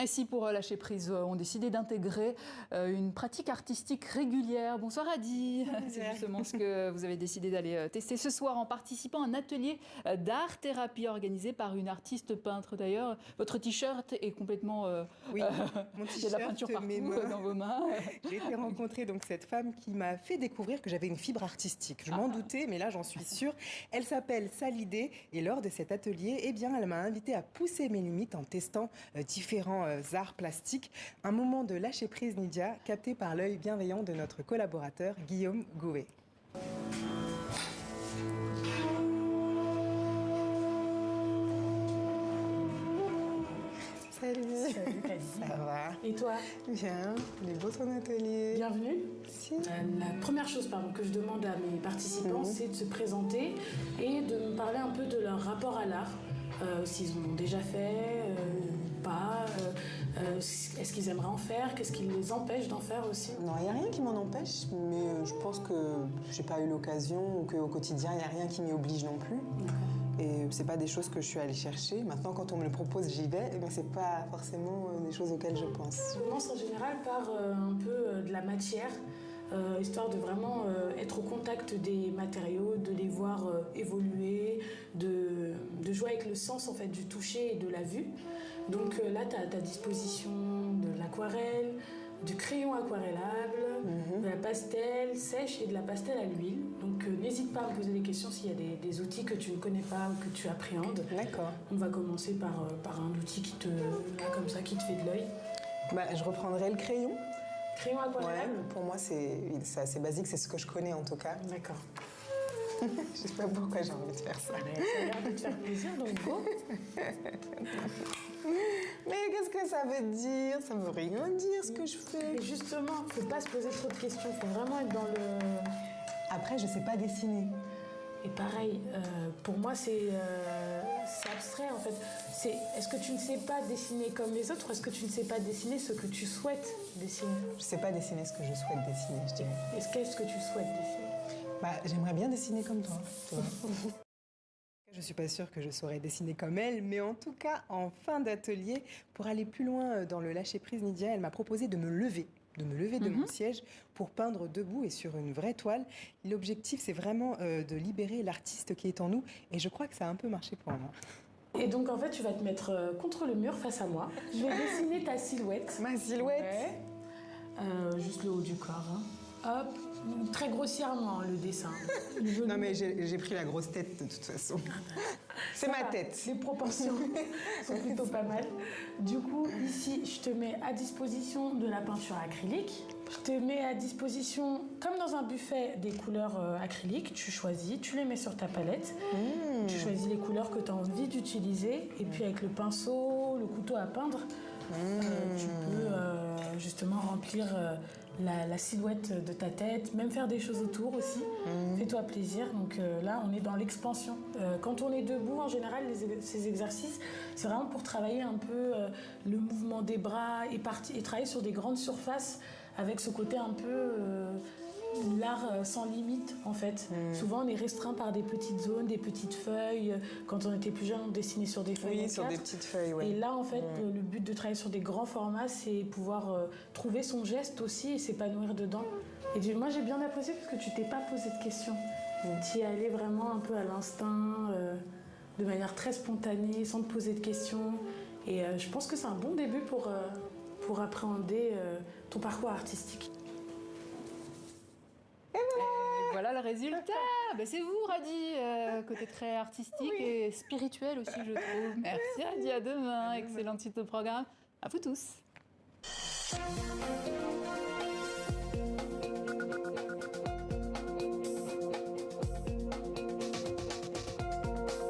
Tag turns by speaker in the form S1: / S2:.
S1: Et si pour lâcher prise, ont décidé d'intégrer une pratique artistique régulière. Bonsoir Adi, c'est justement ce que vous avez décidé d'aller tester ce soir en participant à un atelier d'art-thérapie organisé par une artiste peintre. D'ailleurs, votre t-shirt est complètement...
S2: oui, mon t-shirt,
S1: il y a de la peinture partout dans vos mains.
S2: J'ai été rencontrer donc cette femme qui m'a fait découvrir que j'avais une fibre artistique. Je m'en doutais, mais là j'en suis sûre. Elle s'appelle Salidé et lors de cet atelier, eh bien, elle m'a invitée à pousser mes limites en testant différents arts plastiques. Un moment de lâcher prise, Nidia, capté par l'œil bienveillant de notre collaborateur Guillaume Gouet. Salut.
S3: Salut Caddy.
S2: Ça va?
S3: Et toi?
S2: Bien. Il est beau ton atelier.
S3: Bienvenue.
S2: Si.
S3: La première chose que je demande à mes participants, c'est de se présenter et de me parler un peu de leur rapport à l'art. S'ils en ont déjà fait, pas, est-ce qu'ils aimeraient en faire, qu'est-ce qui les empêche d'en faire aussi?
S4: Non, il n'y a rien qui m'en empêche, mais je pense que j'ai pas eu l'occasion ou qu'au quotidien, il n'y a rien qui m'y oblige non plus. Et c'est pas des choses que je suis allée chercher. Maintenant, quand on me le propose, j'y vais. Et ben, c'est pas forcément des choses auxquelles je pense.
S3: Je commence en général par un peu de la matière, histoire de vraiment être au contact des matériaux, de les voir évoluer, de jouer avec le sens en fait du toucher et de la vue. Donc là, tu as à ta disposition de l'aquarelle, du crayon aquarellable, de la pastel sèche et de la pastel à l'huile. Donc n'hésite pas à me poser des questions s'il y a des outils que tu ne connais pas ou que tu appréhendes.
S4: D'accord.
S3: On va commencer par un outil qui te, là, comme ça, qui te fait de l'œil.
S4: Bah, je reprendrai le crayon.
S3: Crayon aquarellable?
S4: Ouais, pour moi, c'est assez basique, c'est ce que je connais en tout cas.
S3: D'accord.
S4: Je sais pas pourquoi j'ai envie de faire ça.
S3: Ça a l'air de te faire plaisir, donc go.
S4: Mais qu'est-ce que ça veut dire? Ça veut rien dire ce que je fais.
S3: Et justement, faut pas se poser trop de questions, faut vraiment être dans le...
S4: Après, je sais pas dessiner.
S3: Et pareil, pour moi, c'est abstrait en fait. Est-ce que tu ne sais pas dessiner comme les autres ou est-ce que tu ne sais pas dessiner ce que tu souhaites dessiner?
S4: Je sais pas dessiner ce que je souhaite dessiner, je dirais.
S3: Qu'est-ce que tu souhaites dessiner?
S4: Bah, j'aimerais bien dessiner comme toi.
S2: Je suis pas sûre que je saurais dessiner comme elle, mais en tout cas, en fin d'atelier, pour aller plus loin dans le lâcher-prise, Nidia, elle m'a proposé de me lever de mon siège pour peindre debout et sur une vraie toile. L'objectif, c'est vraiment de libérer l'artiste qui est en nous, et je crois que ça a un peu marché pour moi.
S3: Et donc, en fait, tu vas te mettre contre le mur face à moi. Je vais dessiner ta silhouette.
S2: Ma silhouette?
S3: Ouais. Juste le haut du corps. Hein. Hop. Très grossièrement, le dessin.
S4: Non, mais j'ai pris la grosse tête de toute façon. C'est ma tête.
S3: Les proportions sont plutôt pas mal. Du coup, ici, je te mets à disposition de la peinture acrylique. Je te mets à disposition, comme dans un buffet, des couleurs acryliques. Tu choisis, tu les mets sur ta palette. Tu choisis les couleurs que tu as envie d'utiliser. Et puis avec le pinceau, le couteau à peindre, tu peux justement remplir la silhouette de ta tête, même faire des choses autour aussi. Fais-toi plaisir. Donc là, on est dans l'expansion. Quand on est debout, en général, ces exercices, c'est vraiment pour travailler un peu le mouvement des bras et travailler sur des grandes surfaces avec ce côté un peu l'art sans limite en fait. Souvent on est restreint par des petites zones, des petites feuilles. Quand on était plus jeune, on dessinait sur des feuilles.
S4: Oui, sur des petites feuilles, ouais.
S3: Et là en fait, le but de travailler sur des grands formats, c'est pouvoir trouver son geste aussi et s'épanouir dedans. Et moi j'ai bien apprécié parce que tu t'es pas posé de questions. Tu y allais vraiment un peu à l'instinct, de manière très spontanée, sans te poser de questions. Et je pense que c'est un bon début pour appréhender ton parcours artistique.
S1: Voilà le résultat. Ben c'est vous, Radi, côté très artistique et spirituel aussi, je trouve. Merci, Radi, à demain. Excellent titre de programme. À vous tous.